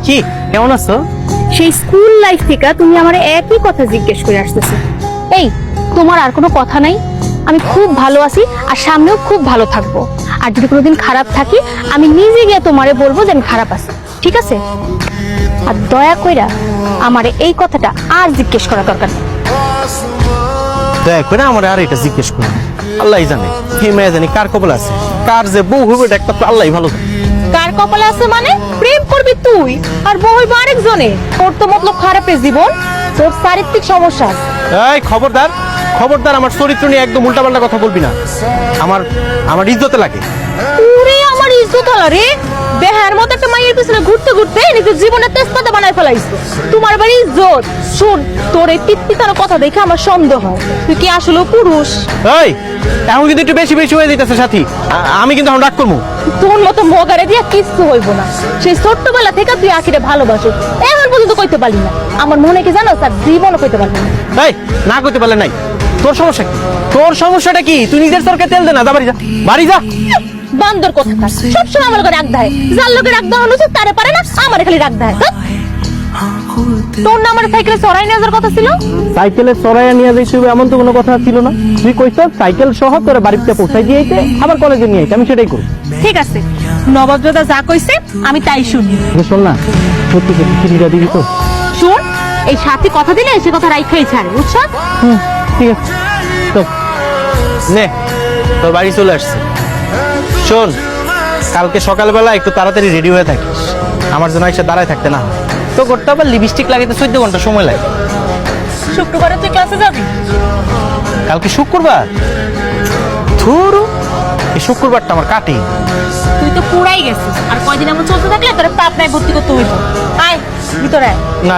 কি কেমন আছো? সেই স্কুল লাইফ থেকে তুমি আমারে একই কথা জিজ্ঞেস করে আসতেছো। এই তোমার আর কোনো কথা নাই? আমি খুব ভালো আছি আর সামনেও খুব ভালো থাকবো। আর যদি কোনোদিন খারাপ থাকি আমি নিজে গিয়ে তোমারে বলবো যে আমি খারাপ আছি, ঠিক আছে? আর দয়া কইরা আমারে এই কথাটা আর জিজ্ঞেস করা দরকার নেই। দয়া করে আমার আর এটা জিজ্ঞেস করো। আল্লাহ জানে হে মেয়ে জানি কার কপাল আছে, কার যে বউ হবে এটা একমাত্র আল্লাহ ভালো জানে। কার কপালে আছে মানে? প্রেম করবি তুই আর বউ হইব আরেকজনে। তোর তো মতলব খারাপের জীবন, তোর চারিত্রিক সমস্যা। এই খবরদার খবরদার, আমার চরিত্র নিয়ে একদম উল্টাপাল্টা কথা বলবি না। আমার আমার ইজ্জতে লাগে। পুরে আমার ইজ্জত হলো রে। বেহার মতো একটা মাইয়ের পিছনে ঘুরতে ঘুরতে নিজের জীবনের তেজপাতা বানায় ফেলাইছে। তোমার বাড়ি ইজ্জত। শোন, তোর এই টিটপিটার কথা দেখে আমার সন্দেহ হয় তুই কি আসলে পুরুষ। এই এখন কিন্তু একটু বেশি বেশি হয়ে যেতেছে সাথী, আমি কিন্তু এখন রাগ করবো। তোর মতো মগারে দিয়া কিচ্ছু হইব না। সেই ছোট্টবেলা থেকে তুই আখিরে ভালোবাসো, এখন পর্যন্ত কইতে পারলি না। আমার মনে কি জানো স্যার, জীবনও কইতে পারলি না। এই না করতে পারলে নাই, তোর সমস্যা কি? তোর সমস্যাটা কি? তুই নিজের সরকার তেল দে না, যা বাড়ি যা, বাড়ি যা। বান্দর কথা সবসময় আমার রাগ দেয়। যার লোকে রাগ দেওয়া হলো তারে পারে না, আমার খালি রাগ দেয়। তোর না আমার সাইকেলে চড়াই নিয়ে যাওয়ার কথা ছিল। সাইকেলে চড়াইয়া নিয়ে যাইতে হবে এমন তো কোনো কথা ছিল না। তুই কইছ সাইকেল সহ তোর বাড়িতে পৌঁছাই দিয়ে আইতে, আবার কলেজে নিয়ে আইতে, আমি সেটাই করব। ঠিক আছে, নবাবদাদা যা কইছে আমি তাই শুনি। শোন না, সত্যি সত্যি চিঠিটা দিবি তো? শুন, এই সাথে কথা দিলে সে কথা রাইখাই ছাড়ে, বুঝছো? ঠিক আছে তো নে, তোর বাড়ি চলে আসছে। শোন, কালকে সকালবেলা একটু তাড়াতাড়ি রেডি হয়ে থাকিস, আমার জন্য এসে দাঁড়ায় থাকতে না হয়। তো করতে আবার লিপস্টিক লাগাইতে 14 ঘন্টা সময় লাগে। শুক্রবারে তুই ক্লাসে যাবি? কালকে শুক্রবার? ধুরু, এই শুক্রবারটা আমার কাটে। তুই তো পুরাই গেছিস, আর কয়দিন এমন চলতে থাকলে তোর পাবনায় ভর্তি করতে হইব। আয় ভিতরে আয়। না